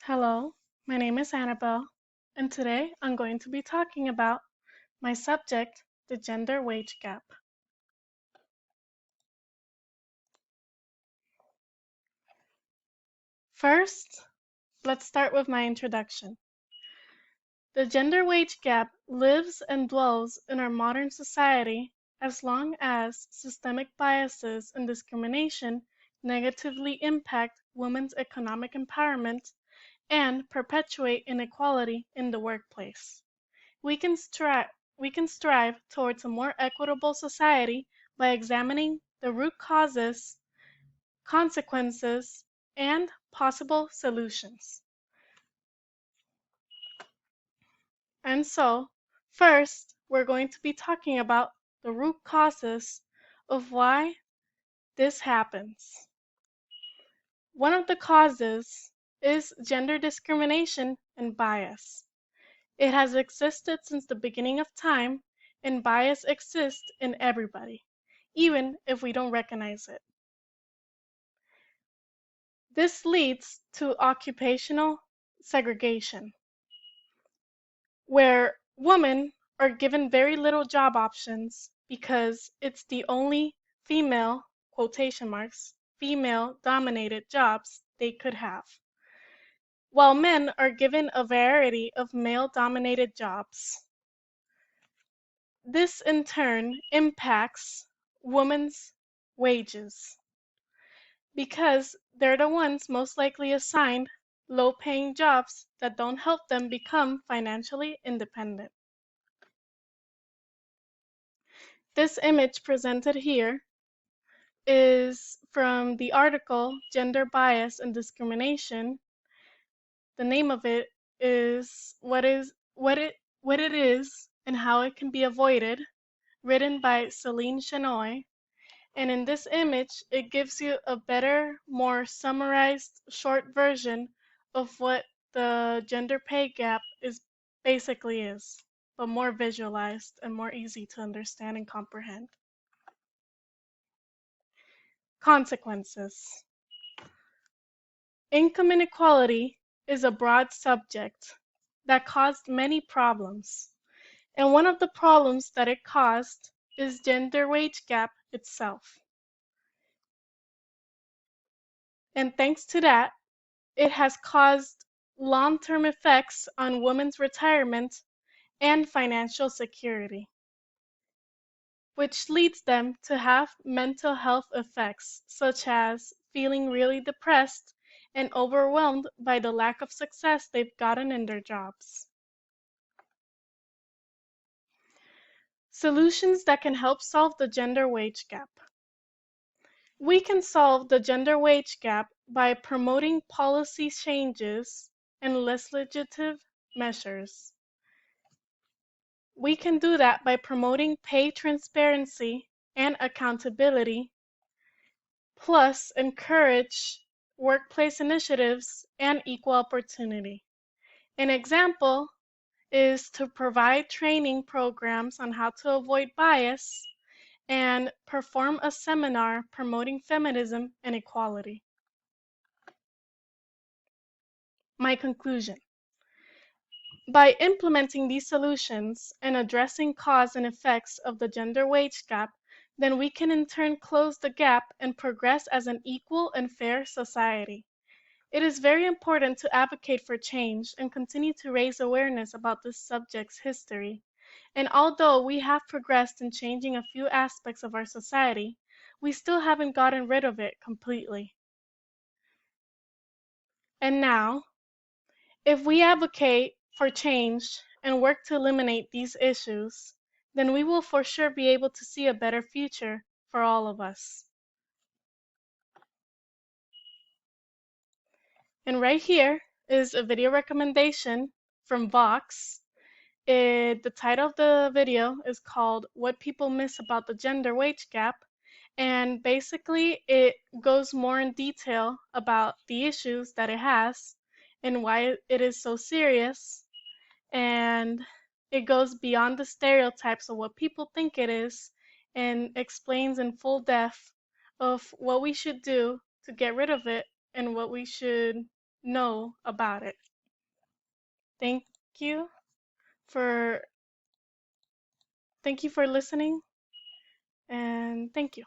Hello, my name is Annabelle, and today I'm going to be talking about my subject, the gender wage gap. First, let's start with my introduction. The gender wage gap lives and dwells in our modern society as long as systemic biases and discrimination negatively impact women's economic empowerment and perpetuate inequality in the workplace. We can strive towards a more equitable society by examining the root causes, consequences, and possible solutions. And so, first, we're going to be talking about the root causes of why this happens. One of the causes is gender discrimination and bias. It has existed since the beginning of time, and bias exists in everybody, even if we don't recognize it. This leads to occupational segregation, where women are given very little job options because it's the only female, quotation marks, female dominated jobs they could have, while men are given a variety of male dominated jobs. This in turn impacts women's wages because they're the ones most likely assigned low-paying jobs that don't help them become financially independent. This image presented here is from the article Gender Bias and Discrimination. The name of it is what it is and how it can be avoided, written by Celine Chenoy. And in this image, it gives you a better, more summarized, short version of what the gender pay gap basically is, but more visualized and more easy to understand and comprehend. Consequences. Income inequality is a broad subject that caused many problems, and one of the problems that it caused is gender wage gap itself. And thanks to that, it has caused long-term effects on women's retirement and financial security, which leads them to have mental health effects, such as feeling really depressed and overwhelmed by the lack of success they've gotten in their jobs. Solutions that can help solve the gender wage gap. We can solve the gender wage gap by promoting policy changes and legislative measures. We can do that by promoting pay transparency and accountability, plus encourage workplace initiatives and equal opportunity. An example is to provide training programs on how to avoid bias and perform a seminar promoting feminism and equality. My conclusion. By implementing these solutions and addressing cause and effects of the gender wage gap, then we can in turn close the gap and progress as an equal and fair society. It is very important to advocate for change and continue to raise awareness about this subject's history. And although we have progressed in changing a few aspects of our society, we still haven't gotten rid of it completely. And now, if we advocate for change and work to eliminate these issues, then we will for sure be able to see a better future for all of us. And right here is a video recommendation from Vox. The title of the video is called What People Miss About the Gender Wage Gap, and basically it goes more in detail about the issues that it has and why it is so serious, and it goes beyond the stereotypes of what people think it is and explains in full depth of what we should do to get rid of it and what we should know about it. Thank you for thank you for listening, and thank you.